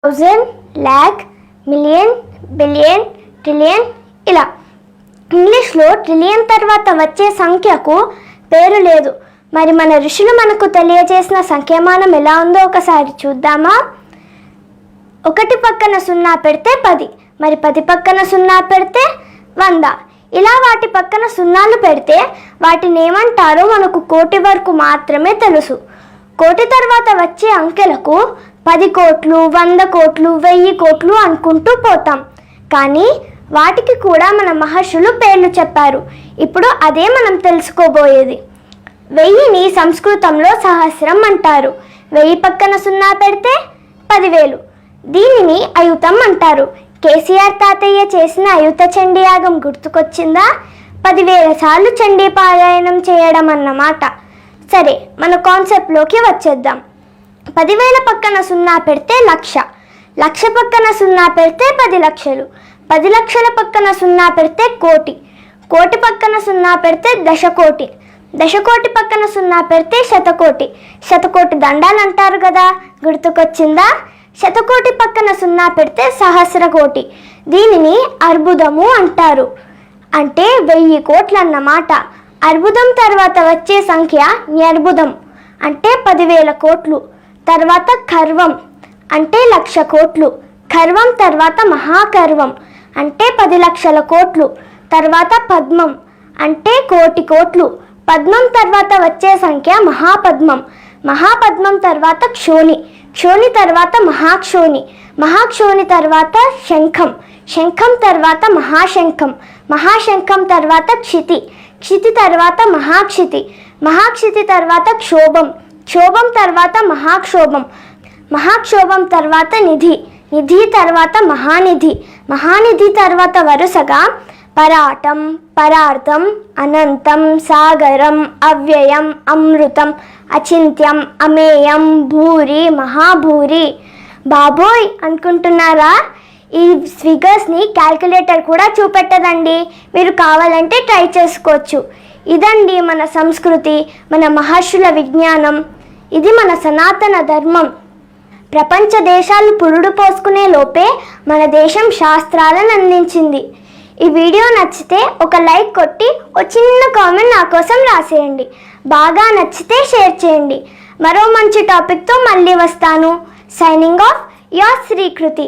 Thousand, lakh, million, billion, trillion ఇలా. ఇంగ్లీష్లో trillion తర్వాత వచ్చే సంఖ్యకు పేరు లేదు. మరి మన ఋషులు మనకు తెలియజేసిన సంఖ్యామానం ఎలా ఉందో ఒకసారి చూద్దామా? 1 పక్కన 0 పెడితే 10, మరి 10 పక్కన 0 పెడితే 100. ఇలా వాటి పక్కన సున్నాలు పెడితే వాటిని ఏమంటారో మనకు కోటి వరకు మాత్రమే తెలుసు. కోటి తర్వాత వచ్చే అంకెలకు 10 కోట్లు, 100 కోట్లు, 1000 కోట్లు అనుకుంటూ పోతాం. కానీ వాటికి కూడా మన మహర్షులు పేర్లు చెప్పారు. ఇప్పుడు అదే మనం తెలుసుకోబోయేది. 1000ని సంస్కృతంలో సహస్రం అంటారు. 1000 పక్కన 0 పెడితే 10,000. దీనిని అయుతం అంటారు. కేసీఆర్ తాతయ్య చేసిన అయుత చండీ యాగం గుర్తుకొచ్చిందా? 10,000 సార్లు చండీ పారాయణం చేయడం అన్నమాట. సరే, మన కాన్సెప్ట్లోకి వచ్చేద్దాం. 10,000 పక్కన 0 పెడితే 1,00,000. 1,00,000 పక్కన 0 పెడితే 10 లక్షలు. 10 లక్షల పక్కన 0 పెడితే కోటి. కోటి పక్కన 0 పెడితే దశకోటి. దశకోటి పక్కన 0 పెడితే శతకోటి. శతకోటి దండాలు అంటారు కదా, గుర్తుకొచ్చిందా? శతకోటి పక్కన 0 పెడితే సహస్రకోటి. దీనిని అర్బుదము అంటారు. అంటే 1000 కోట్లు అన్నమాట. అర్బుదం తర్వాత వచ్చే సంఖ్య న్యర్బుదం అంటే 10,000 కోట్లు. తర్వాత కర్వం అంటే 1,00,000 కోట్లు. కర్వం తర్వాత మహాకర్వం అంటే 10 లక్షల కోట్లు. తర్వాత పద్మం అంటే కోటి కోట్లు. పద్మం తర్వాత వచ్చే సంఖ్య మహాపద్మం. మహాపద్మం తర్వాత క్షోణి. క్షోణి తర్వాత మహాక్షోణి. మహాక్షోణి తర్వాత శంఖం. శంఖం తర్వాత మహాశంఖం. మహాశంఖం తర్వాత క్షితి. క్షితి తర్వాత మహాక్షితి. మహాక్షితి తర్వాత క్షోభం. క్షోభం తర్వాత మహాక్షోభం. మహాక్షోభం తర్వాత నిధి. నిధి తర్వాత మహానిధి. మహానిధి తర్వాత వరుసగా పరాటం, పరార్థం, అనంతం, సాగరం, అవ్యయం, అమృతం, అచింత్యం, అమేయం, భూరి, మహాభూరి. బాబోయ్ అనుకుంటున్నారా? ఈ ఫిగర్స్ని క్యాల్కులేటర్ కూడా చూపెట్టదండి. మీరు కావాలంటే ట్రై చేసుకోవచ్చు. ఇదండి మన సంస్కృతి, మన మహర్షుల విజ్ఞానం. ఇది మన సనాతన ధర్మం. ప్రపంచ దేశాలు పురుడు పోసుకునే లోపే మన దేశం శాస్త్రాలను అందించింది. ఈ వీడియో నచ్చితే ఒక లైక్ కొట్టి ఒక చిన్న కామెంట్ నా కోసం రాసేయండి. బాగా నచ్చితే షేర్ చేయండి. మరో మంచి టాపిక్తో మళ్ళీ వస్తాను. Signing off, your Srikriti.